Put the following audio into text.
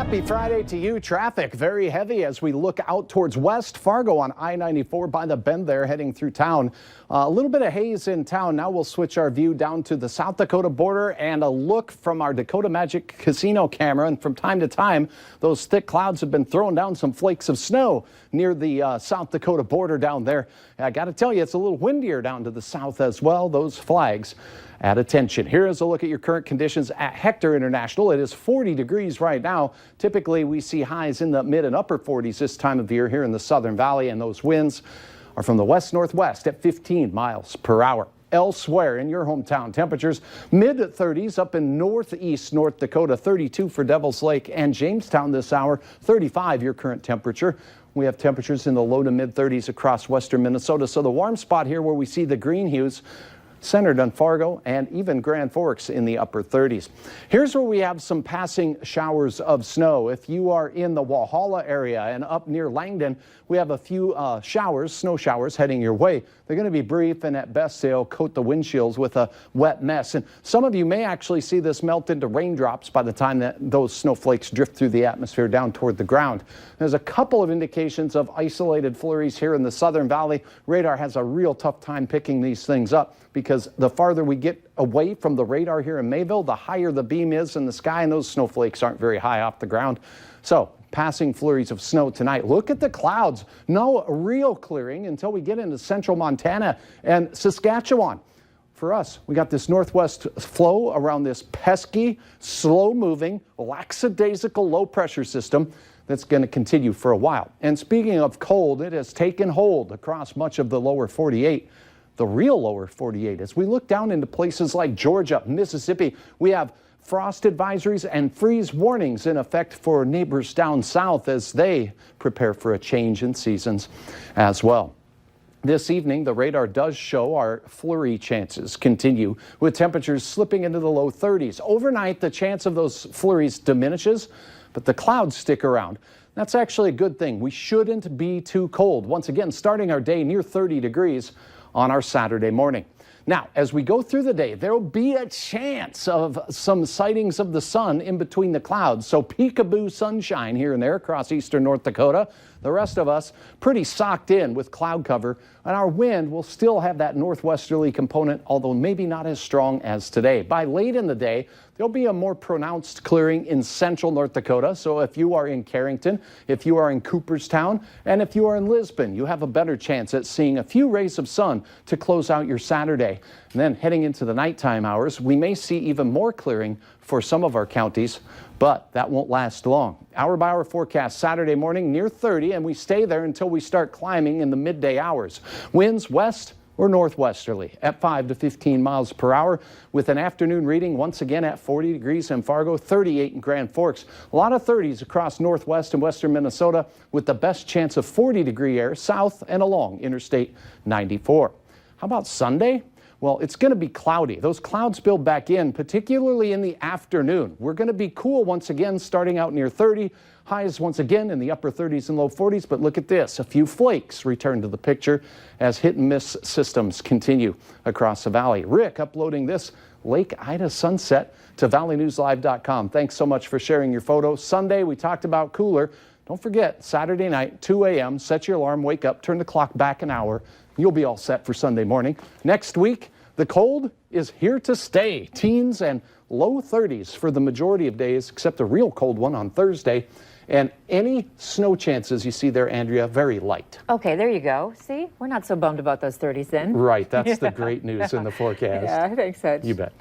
Happy Friday to you. Traffic very heavy as we look out towards West Fargo on I-94 by the bend there heading through town. A little bit of haze in town. Now we'll switch our view down to the South Dakota border and a look from our Dakota Magic Casino camera. And from time to time, those thick clouds have been throwing down some flakes of snow near the South Dakota border down there. I got to tell you, it's a little windier down to the south as well. Those flags at attention. Here is a look at your current conditions at Hector International. It is 40 degrees right now. Typically, we see highs in the mid and upper 40s this time of year here in the Southern Valley, and those winds are from the west-northwest at 15 miles per hour. Elsewhere in your hometown, temperatures mid-30s up in northeast North Dakota, 32 for Devil's Lake and Jamestown this hour, 35 your current temperature. We have temperatures in the low to mid-30s across western Minnesota. So the warm spot here where we see the green hues centered on Fargo and even Grand Forks in the upper 30s. Here's where we have some passing showers of snow. If you are in the Walhalla area and up near Langdon, we have a few snow showers heading your way. They're going to be brief, and at best they'll coat the windshields with a wet mess. And some of you may actually see this melt into raindrops by the time that those snowflakes drift through the atmosphere down toward the ground. There's a couple of indications of isolated flurries here in the Southern Valley. Radar has a real tough time picking these things up because the farther we get away from the radar here in Mayville, the higher the beam is in the sky, and those snowflakes aren't very high off the ground. So passing flurries of snow tonight. Look at the clouds. No real clearing until we get into central Montana and Saskatchewan. For us, we got this northwest flow around this pesky, slow-moving, lackadaisical low-pressure system that's going to continue for a while. And speaking of cold, it has taken hold across much of the lower 48. The real lower 48. As we look down into places like Georgia, Mississippi, we have frost advisories and freeze warnings in effect for neighbors down south as they prepare for a change in seasons as well. This evening, the radar does show our flurry chances continue with temperatures slipping into the low 30s. Overnight, the chance of those flurries diminishes, but the clouds stick around. That's actually a good thing. We shouldn't be too cold. Once again, starting our day near 30 degrees on our Saturday morning. Now, as we go through the day, there will be a chance of some sightings of the sun in between the clouds. So peekaboo sunshine here and there across eastern North Dakota. The rest of us pretty socked in with cloud cover, and our wind will still have that northwesterly component, although maybe not as strong as today. By late in the day, there'll be a more pronounced clearing in central North Dakota. So if you are in Carrington, if you are in Cooperstown, and if you are in Lisbon, you have a better chance at seeing a few rays of sun to close out your Saturday. And then heading into the nighttime hours, we may see even more clearing for some of our counties, but that won't last long. Hour-by-hour forecast Saturday morning near 30, and we stay there until we start climbing in the midday hours. Winds west or northwesterly at 5 to 15 miles per hour, with an afternoon reading once again at 40 degrees in Fargo, 38 in Grand Forks. A lot of 30s across northwest and western Minnesota, with the best chance of 40-degree air south and along Interstate 94. How about Sunday? Well, it's going to be cloudy. Those clouds build back in, particularly in the afternoon. We're going to be cool once again, starting out near 30. Highs once again in the upper 30s and low 40s. But look at this. A few flakes return to the picture as hit and miss systems continue across the valley. Rick uploading this Lake Ida sunset to valleynewslive.com. Thanks so much for sharing your photo. Sunday, we talked about cooler. Don't forget, Saturday night, 2 a.m., set your alarm, wake up, turn the clock back an hour. You'll be all set for Sunday morning. Next week, the cold is here to stay. Teens and low 30s for the majority of days, except a real cold one on Thursday. And any snow chances you see there, Andrea, very light. Okay, there you go. See, we're not so bummed about those 30s then. Right, that's the great news in the forecast. Yeah, thanks, Hutch. You bet.